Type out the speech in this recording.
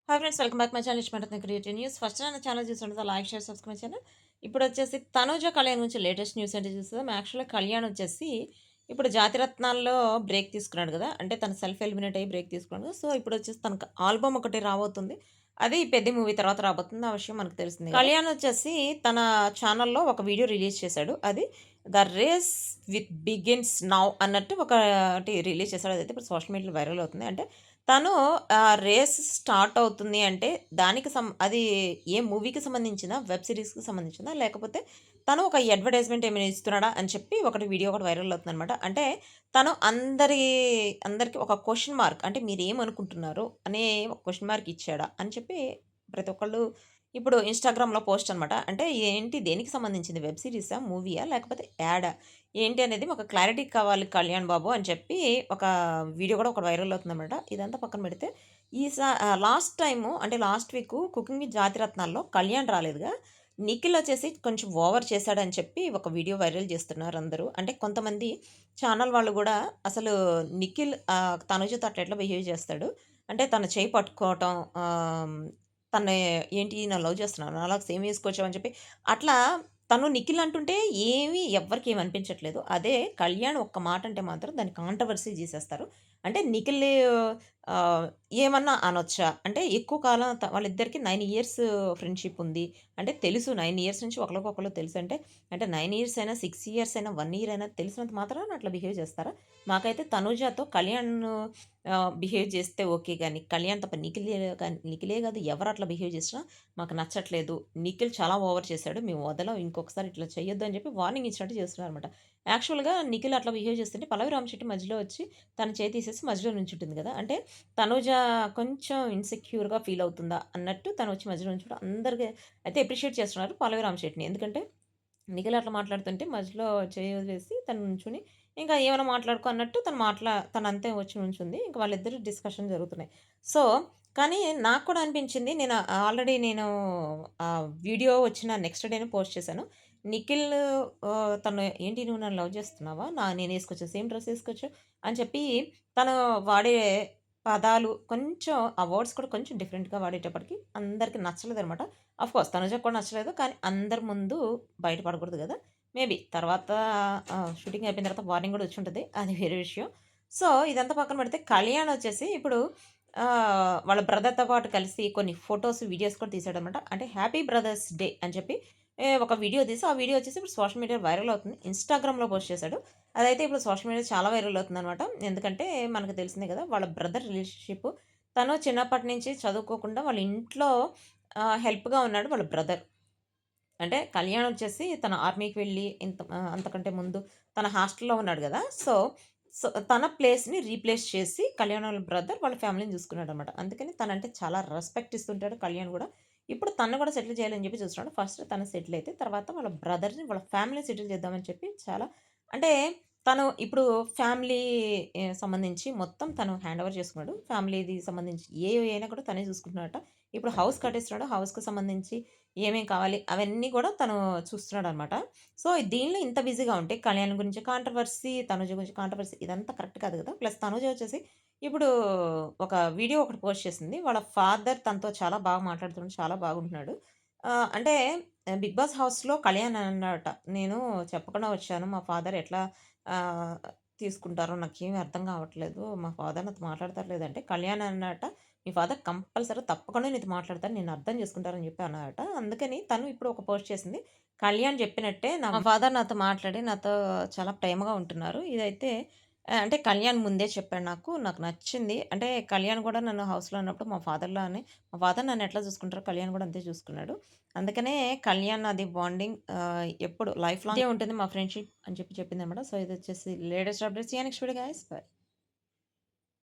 Hi friends, welcome back my channel ఇష్టమైన creative news. First నా channel చూస్తుంటే like share subscribe channel. ఇప్పుడు వచ్చేసి తనూజ కళ్యాణ్ గురించి లేటెస్ట్ న్యూస్ అంటే చూస్తాం. యాక్చువల్గా కళ్యాణ్ వచ్చేసి ఇప్పుడు జాతిరత్నాల్లో బ్రేక్ తీసుకున్నాడు కదా, అంటే తన సెల్ఫ్ ఎలిమినేట్ అయ్యి బ్రేక్ తీసుకున్నాడు. సో ఇప్పుడు వచ్చేసి తనకు ఆల్బమ్ ఒకటి రాబోతుంది. అది పెద్ద మూవీ తర్వాత రాబోతుంది. ఆ విషయం మనకు తెలిసింది. కళ్యాణ్ వచ్చేసి తన ఛానల్లో ఒక వీడియో రిలీజ్ చేశాడు. అది the race with begins now అన్నట్టు ఒకటి రిలీజ్ చేశాడు. అదైతే ఇప్పుడు సోషల్ మీడియాలో వైరల్ అవుతుంది. అంటే తను రేస్ స్టార్ట్ అవుతుంది అంటే దానికి అది ఏ మూవీకి సంబంధించిందా? వెబ్ సీరీస్‌కి సంబంధించిందా? లేకపోతే తను ఒక అడ్వర్టైజ్‌మెంట్ ఏమైనా ఇస్తున్నాడా? అని చెప్పి ఒకటి వీడియో ఒకటి వైరల్ అవుతుందనమాట. అంటే తను అందరికి ఒక క్వెషన్ మార్క్, అంటే మీరేమనుకుంటున్నారు అనే ఒక క్వెషన్ మార్క్ ఇచ్చాడా? అని చెప్పి ప్రతి ఒక్కళ్ళు ఇప్పుడు ఇన్‌స్టాగ్రామ్‌లో పోస్ట్ అనమాట. అంటే ఏంటి, దేనికి సంబంధించింది? వెబ్ సీరీసా? మూవీయా? లేకపోతే యాడా? ఏంటి అనేది మాకు క్లారిటీ కావాలి కళ్యాణ్ బాబు అని చెప్పి ఒక వీడియో కూడా ఒకటి వైరల్ అవుతుందనమాట. ఇదంతా పక్కన పెడితే లాస్ట్ టైము, అంటే లాస్ట్ వీకు 'కుకింగ్ విత్ జాతిరత్నాల్లో' కళ్యాణ్ రాలేదుగా. నిఖిల్ వచ్చేసి కొంచెం ఓవర్ చేశాడని చెప్పి ఒక వీడియో వైరల్ చేస్తున్నారు అందరూ. అంటే కొంతమంది ఛానల్ వాళ్ళు గూడా అసలు నిఖిల్ తనుజతో అట్లా ఎట్లా బిహేవ్ చేస్తాడు? అంటే తన చేయి పట్టుకోవటం, తను ఏంటి నన్ను లవ్ చేస్తున్నావా? నాలాగా సేమ్ ఏసుకొచ్చావు అని చెప్పి అట్లా తను నిఖిల్ అంటుంటే ఎవ్వరికీ ఏమి అనిపించట్లేదు. అదే కళ్యాణ్ ఒక్క మాట అంటే మాత్రం దాన్ని కాంట్రోవర్సీ చేసేస్తారు. అంటే నిఖిల్ ఆహ్, ఏమన్నా అనొచ్చా? అంటే ఎక్కువ కాలం వాళ్ళిద్దరికీ 9 ఇయర్స్ ఫ్రెండ్‌షిప్ ఉంది. అంటే తెలుసు 9 ఇయర్స్ నుంచి ఒకళ్ళకొకళ్ళు తెలుసంటే, అంటే 9 ఇయర్స్ అయినా, 6 ఇయర్స్ అయినా, 1 ఇయర్ అయినా తెలిసినంత మాత్రాన అట్లా బిహేవ్ చేస్తారా? మాకైతే తనుజతో కళ్యాణ్ బిహేవ్ చేస్తే ఓకే గానీ, కళ్యాణ్ తప్ప నిఖిలే కాదు ఎవరు అట్లా బిహేవ్ చేసినా మాకు నచ్చట్లేదు. నిఖిల్ చాలా ఓవర్ చేశాడు. మేము వదలం. ఇంకొకసారి ఇట్లా చేయొద్దు అని చెప్పి వార్నింగ్ ఇచ్చినట్టు చేస్తున్నారనమాట. యాక్చువల్‌గా నిఖిల్ అట్లా బిహేవ్ చేస్తుంటే పల్లవి రామశెట్టి మధ్యలో వచ్చి తన చేయి తీసేసి మధ్యలో నుంచుంటుంది కదా! అంటే తనూజ కొంచెం ఇన్‌సెక్యూర్‌గా ఫీల్ అవుతుందా అన్నట్టు తను వచ్చి మధ్యలో నుంచోవడం అందరికి అయితే అప్రిషియేట్ చేస్తున్నారు పల్లవి రామశెట్టిని. ఎందుకంటే నిఖిల్ అట్లా మాట్లాడుతుంటే మధ్యలో చేయి వదిలేసి తను నుంచొని ఇంకా ఏమైనా మాట్లాడుకో అన్నట్టు తనంతే వచ్చి నుంచుంది. ఇంక వాళ్ళిద్దరు డిస్కషన్ జరుగుతున్నాయి. సో, కానీ నాకు కూడా అనిపించింది. నేను వీడియో వచ్చిన నెక్స్ట్ డేనే పోస్ట్ చేశాను. నిఖిల్ తను ఏంటి నువ్వు నన్ను లవ్ చేస్తున్నావా? నేనేసుకొచ్చా సేమ్ డ్రెస్ ఏసుకొచ్చావు అని చెప్పి తను వాడే పదాలు కొంచెం, ఆ వర్డ్స్ కూడా కొంచెం డిఫరెంట్‌గా వాడేటప్పటికి అందరికి నచ్చలేదనమాట. ఆఫ్‌కోర్స్ తనుజకి కూడా నచ్చలేదు. కానీ అందరి ముందు బయట పడకూడదు గదా! మేబీ తర్వాత షూటింగ్ అయిపోయిన తర్వాత వార్నింగ్ గూడా వచ్చుంటది. అది వేరే విషయం. సో, ఇదంతా పక్కన పెడితే కళ్యాణ్ వచ్చేసి ఇప్పుడు వాళ్ళ బ్రదర్‌తో పాటు కలిసి కొన్ని ఫోటోస్, వీడియోస్ కూడా తీసాడనమాట. అంటే హ్యాపీ బ్రదర్స్ డే అని చెప్పి ఒక వీడియో తీసి, ఆ వీడియో వచ్చేసి ఇప్పుడు సోషల్ మీడియాలో వైరల్ అవుతుంది. ఇన్‌స్టాగ్రామ్‌లో పోస్ట్ చేశాడు. అదైతే ఇప్పుడు సోషల్ మీడియాలో చాలా వైరల్ అవుతుందనమాట. ఎందుకంటే మనకు తెలిసిందే గదా! వాళ్ళ బ్రదర్ రిలేషన్‌షిప్. తను చిన్నప్పటి నుంచి చదువుకోకుండా వాళ్ళ ఇంట్లో హెల్ప్‌గా ఉన్నాడు వాళ్ళ బ్రదర్. అంటే కళ్యాణ్ వచ్చేసి తన ఆర్మీకి వెళ్ళి అంతకంటే ముందు తన హాస్టల్‌లో ఉన్నాడు గదా! తన ప్లేస్‌ని రీప్లేస్ చేసి కళ్యాణ్ వాళ్ళ బ్రదర్ వాళ్ళ ఫ్యామిలీని చూసుకున్నాడనమాట. అందుకని తనంటే చాలా రెస్పెక్ట్ ఇస్తుంటాడు కళ్యాణ్ గూడా. ఇప్పుడు తనను గూడా సెటిల్ చేయాలని చెప్పి చూస్తున్నాడు. ఫస్ట్ తను సెటిల్ అయితే తర్వాత వాళ్ళ బ్రదర్‌ని, వాళ్ళ ఫ్యామిలీని సెటిల్ చేద్దామని చెప్పి చాలా, అంటే తను ఇప్పుడు ఫ్యామిలీ సంబంధించి మొత్తం తను హ్యాండ్ ఓవర్ చేసుకున్నాడు. ఫ్యామిలీది సంబంధించి ఏవి అయినా కూడా తనే చూసుకుంటున్నాడట. ఇప్పుడు హౌస్ కట్టేస్తున్నాడు. హౌస్‌కి సంబంధించి ఏమేం కావాలి అవన్నీ గూడా తను చూస్తున్నాడనమాట. సో, దీనిలో ఇంత బిజీగా ఉంటే కళ్యాణ్ గురించి కాంట్రోవర్సీ, తనుజ గురించి కాంట్రోవర్సీ ఇదంతా కరెక్ట్ కాదు గదా! ప్లస్ తనుజ వచ్చేసి ఇప్పుడు ఒక వీడియో ఒకటి పోస్ట్ చేసింది. వాళ్ళ ఫాదర్ తనతో చాలా బాగా మాట్లాడుతున్నాడు. చాలా బాగుంటున్నాడు. అంటే 'బిగ్ బాస్' హౌస్‌లో కళ్యాణ్ అన్నాడట. నేను చెప్పకుండా వచ్చాను. మా ఫాదర్ ఎట్లా ఆహ్, తీసుకుంటారో నాకేమి అర్థం కావట్లేదు. మా ఫాదర్ నాతో మాట్లాడతారో లేదంటే కళ్యాణ్ అన్నాడట, మీ ఫాదర్ కంపల్సరీ తప్పకుండా నీతో మాట్లాడతారు. నిన్ను అర్థం చేసుకుంటారని చెప్పి అన్నాడట. అందుకని తను ఇప్పుడు ఒక పోస్ట్ చేసింది. కళ్యాణ్ చెప్పినట్టే మా ఫాదర్ నాతో మాట్లాడి నాతో చాలా ప్రేమగా ఉంటున్నారు. ఇదైతే అంటే కళ్యాణ్ ముందే చెప్పాడు నాకు. నాకు నచ్చింది. అంటే కళ్యాణ్ కూడా నన్ను హౌస్‌లో ఉన్నప్పుడు మా ఫాదర్ నన్ను ఎట్లా చూసుకుంటారో కళ్యాణ్ కూడా అంతే చూసుకున్నాడు. అందుకనే కళ్యాణ్ నాది బాండింగ్ ఎప్పుడు లైఫ్ లాంగే ఉంటుంది మా ఫ్రెండ్‌షిప్ అని చెప్పి చెప్పిందనమాట. సో, ఇదొచ్చేసి latest updates. See you next video guys. By.